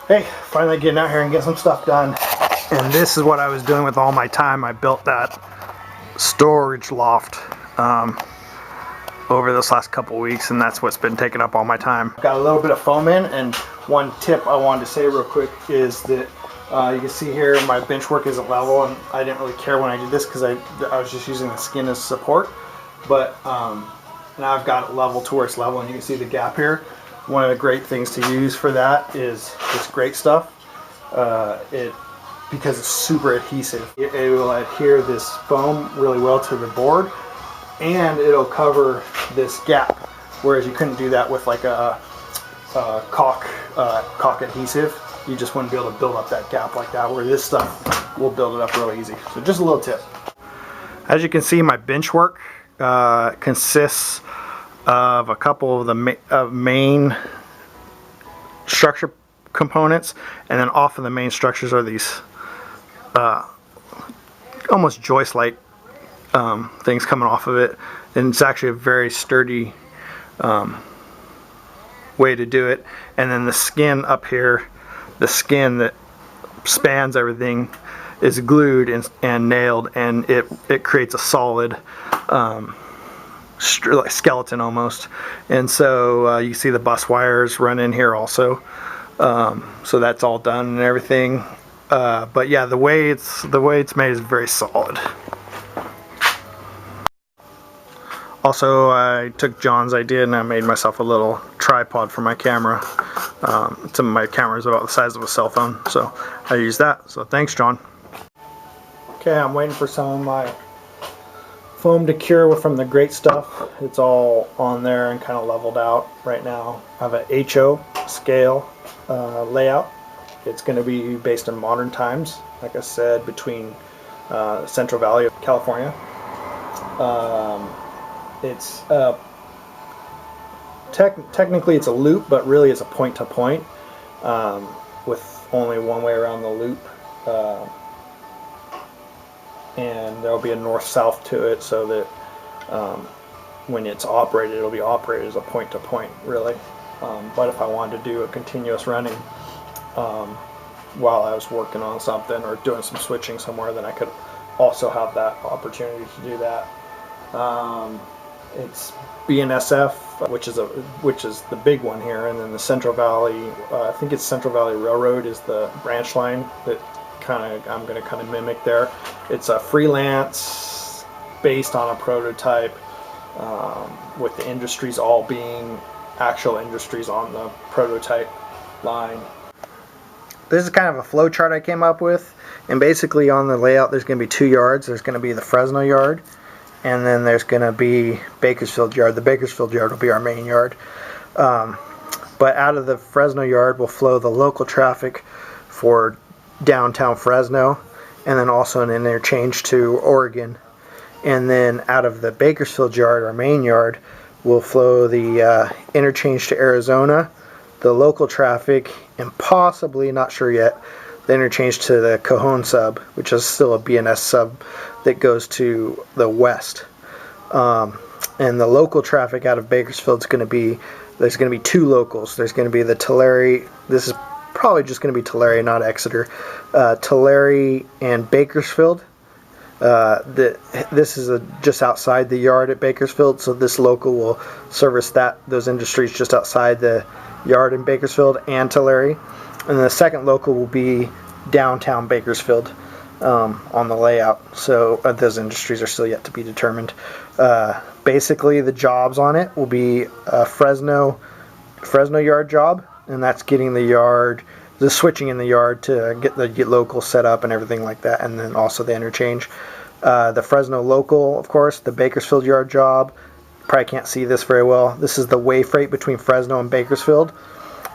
Hey, finally getting out here and getting some stuff done. And this is what I was doing with all my time. I built that storage loft over this last couple weeks, and that's what's been taking up all my time. Got a little bit of foam in, and one tip I wanted to say real quick is that you can see here my bench work isn't level, and I didn't really care when I did this because I was just using the skin as support. But now I've got it level to where it's level, and you can see the gap here. One of the great things to use for that is this great stuff. Because it's super adhesive. It will adhere this foam really well to the board, and it'll cover this gap. Whereas you couldn't do that with like a caulk adhesive. You just wouldn't be able to build up that gap like that. Where this stuff will build it up really easy. So just a little tip. As you can see, my bench work consists of a couple of the main structure components, and then off of the main structures are these almost joist-like things coming off of it, and it's actually a very sturdy way to do it. And then the skin up here, the skin that spans everything, is glued and nailed, and it creates a solid like skeleton almost. And so you see the bus wires run in here also, so that's all done and everything. But yeah, the way it's made is very solid. Also, I took John's idea and I made myself a little tripod for my camera. Some of my camera is about the size of a cell phone, so I use that. So thanks, John. Okay, I'm waiting for some of my foam to cure from the great stuff. It's all on there and kind of leveled out right now. I have an HO scale layout. It's going to be based in modern times, like I said, between Central Valley of California. It's technically it's a loop, but really it's a point-to-point with only one way around the loop. And there'll be a north-south to it, so that when it's operated, it'll be operated as a point-to-point, really. But if I wanted to do a continuous running while I was working on something or doing some switching somewhere, then I could also have that opportunity to do that. It's BNSF, which is the big one here, and then the Central Valley, I think it's Central Valley Railroad is the branch line that I'm going to kind of mimic there. It's a freelance based on a prototype, with the industries all being actual industries on the prototype line. This is kind of a flow chart I came up with, and basically on the layout there's going to be two yards. There's going to be the Fresno yard, and then there's going to be Bakersfield yard. The Bakersfield yard will be our main yard, but out of the Fresno yard will flow the local traffic for downtown Fresno, and then also an interchange to Oregon. And then out of the Bakersfield yard, our main yard, will flow the interchange to Arizona, the local traffic, and possibly, not sure yet, the interchange to the Cajon sub, which is still a BNS sub that goes to the west. And the local traffic out of Bakersfield is going to be, there's going to be two locals. There's going to be the Tulare, this is probably just going to be Tulare, not Exeter. Tulare and Bakersfield. This is just outside the yard at Bakersfield, so this local will service those industries just outside the yard in Bakersfield and Tulare. And the second local will be downtown Bakersfield on the layout. So those industries are still yet to be determined. Basically, the jobs on it will be a Fresno yard job, and that's getting the switching in the yard to get local set up and everything like that, and then also the interchange. The Fresno local, of course, the Bakersfield yard job. Probably can't see this very well. This is the way freight between Fresno and Bakersfield,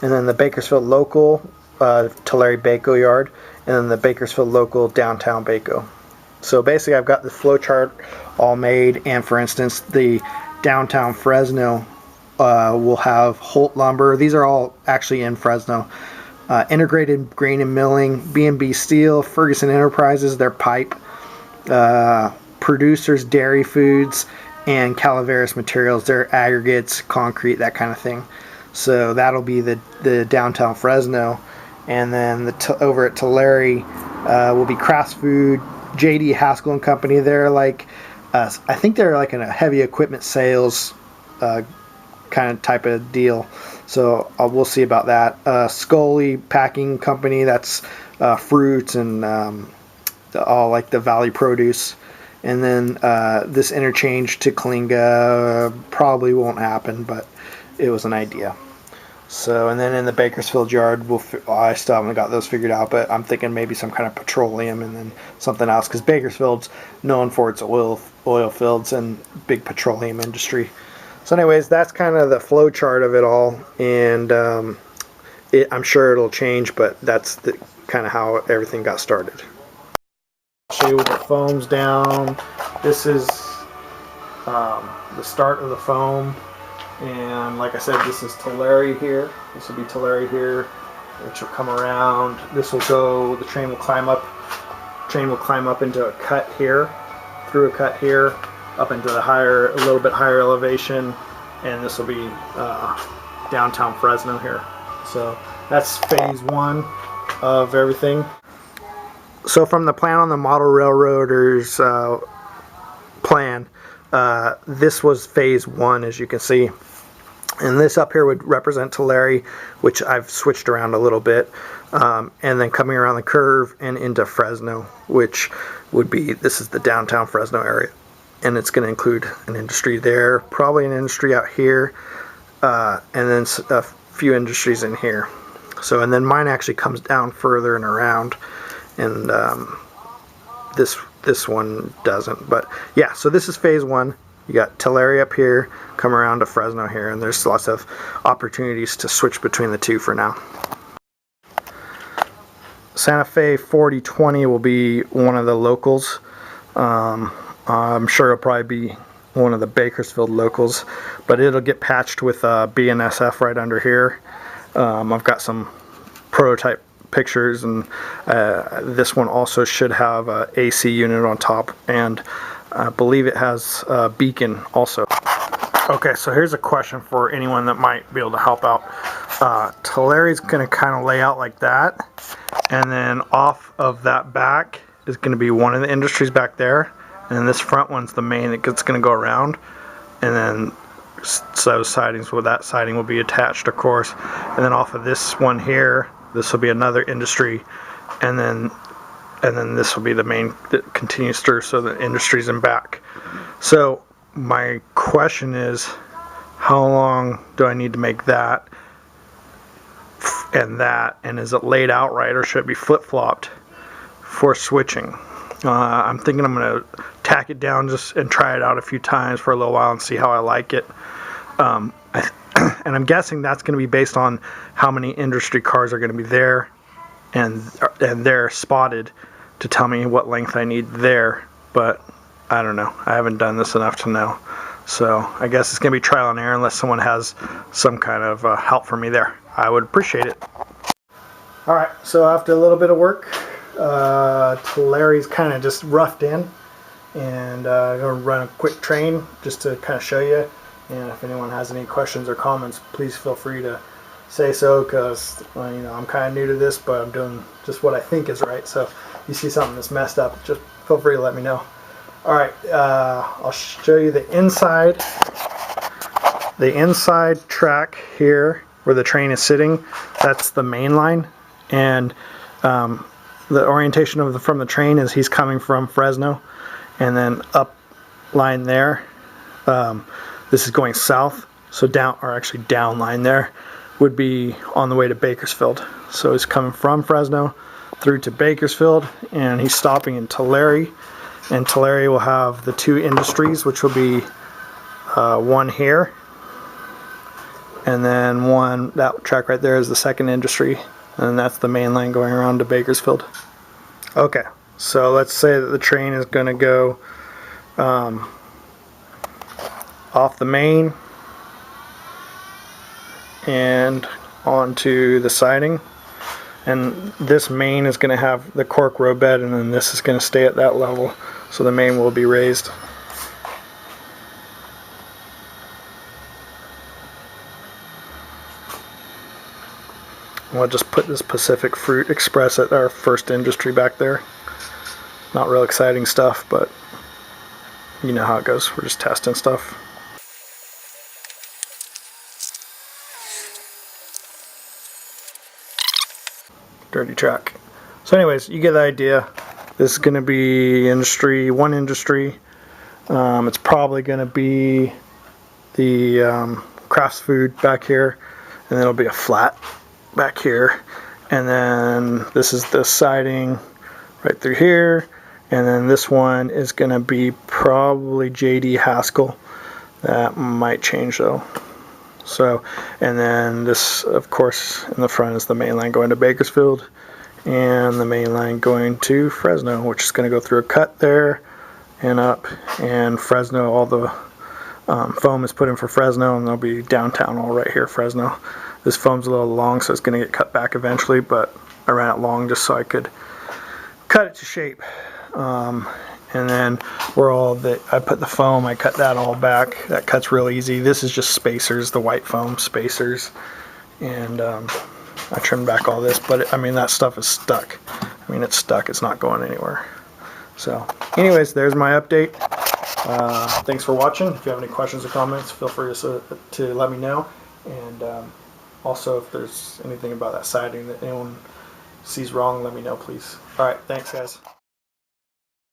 and then the Bakersfield local, Tulare Baco yard, and then the Bakersfield local, downtown Baco. So basically, I've got the flow chart all made, and for instance, the downtown Fresno will have Holt Lumber. These are all actually in Fresno. Integrated Grain and Milling, B&B Steel, Ferguson Enterprises, their pipe, Producers Dairy Foods, and Calaveras Materials, their aggregates, concrete, that kind of thing. So that'll be the downtown Fresno. And then over at Tulare will be Crafts Food, JD Haskell and Company. They're like, I think they're like in a heavy equipment sales kind of type of deal. So we'll see about that. Scully Packing Company, that's fruits and all like the Valley Produce. And then this interchange to Kalinga probably won't happen, but it was an idea. So, and then in the Bakersfield yard, I still haven't got those figured out, but I'm thinking maybe some kind of petroleum and then something else, because Bakersfield's known for its oil fields and big petroleum industry. So anyways, that's kind of the flow chart of it all, and I'm sure it'll change, but that's kind of how everything got started. I'll show you what the foam's down. This is the start of the foam. And like I said, this is Tulare here. This will be Tulare here, which will come around. This will go, the train will climb up. Train will climb up into a cut here, through a cut here, up into the higher, a little bit higher elevation, and this will be downtown Fresno here. So that's phase one of everything. So from the plan on the model railroaders plan, this was phase one, as you can see. And this up here would represent Tulare, which I've switched around a little bit. And then coming around the curve and into Fresno, which would be, this is the downtown Fresno area. And it's going to include an industry there, probably an industry out here, and then a few industries in here. So, and then mine actually comes down further and around, and this one doesn't. But yeah, so this is phase one. You got Tulare up here, come around to Fresno here, and there's lots of opportunities to switch between the two for now. Santa Fe 4020 will be one of the locals. I'm sure it'll probably be one of the Bakersfield locals, but it'll get patched with BNSF right under here. I've got some prototype pictures, and this one also should have a AC unit on top, and I believe it has a beacon also. Okay, so here's a question for anyone that might be able to help out. Tulare's going to kind of lay out like that, and then off of that back is going to be one of the industries back there, and this front one's the main that's going to go around, and then so sidings, well, that siding will be attached, of course, and then off of this one here, this will be another industry, and then this will be the main that continues through, so the industry's in back. So my question is, how long do I need to make that and that, and is it laid out right, or should it be flip-flopped for switching? I'm thinking I'm going to tack it down just and try it out a few times for a little while and see how I like it. And I'm guessing that's going to be based on how many industry cars are going to be there, and they're spotted to tell me what length I need there. But I don't know. I haven't done this enough to know. So I guess it's going to be trial and error unless someone has some kind of help for me there. I would appreciate it. Alright, so after a little bit of work, Tulare's kind of just roughed in, and I'm going to run a quick train just to kind of show you. And if anyone has any questions or comments, please feel free to say so, because I'm kind of new to this, but I'm doing just what I think is right. So if you see something that's messed up, just feel free to let me know. Alright, I'll show you the inside track here where the train is sitting. That's the main line, and the orientation from the train is he's coming from Fresno, and then up line there, this is going south, so down line there would be on the way to Bakersfield. So he's coming from Fresno through to Bakersfield, and he's stopping in Tulare, and Tulare will have the two industries, which will be one here, and then that track right there is the second industry, and that's the main line going around to Bakersfield. Okay, so let's say that the train is going to go off the main and onto the siding, and this main is going to have the cork road bed, and then this is going to stay at that level, so the main will be raised. We'll just put this Pacific Fruit Express at our first industry back there. Not real exciting stuff, but you know how it goes. We're just testing stuff. Dirty track. So anyways, you get the idea. This is going to be one industry. It's probably going to be the Crafts Food back here, and then it'll be a flat back here, and then this is the siding right through here, and then this one is going to be probably JD Haskell. That might change though. So, and then this, of course, in the front is the main line going to Bakersfield, and the main line going to Fresno, which is going to go through a cut there and up. And Fresno, all the foam is put in for Fresno, and there'll be downtown all right here, Fresno. This foam's a little long, so it's going to get cut back eventually, but I ran it long just so I could cut it to shape. And then I put the foam, I cut that all back. That cuts real easy. This is just spacers, the white foam spacers. And I trimmed back all this, but I mean, that stuff is stuck. I mean, it's stuck, it's not going anywhere. So anyways, there's my update. Thanks for watching. If you have any questions or comments, feel free to let me know. And also, if there's anything about that siding that anyone sees wrong, let me know, please. All right, thanks, guys.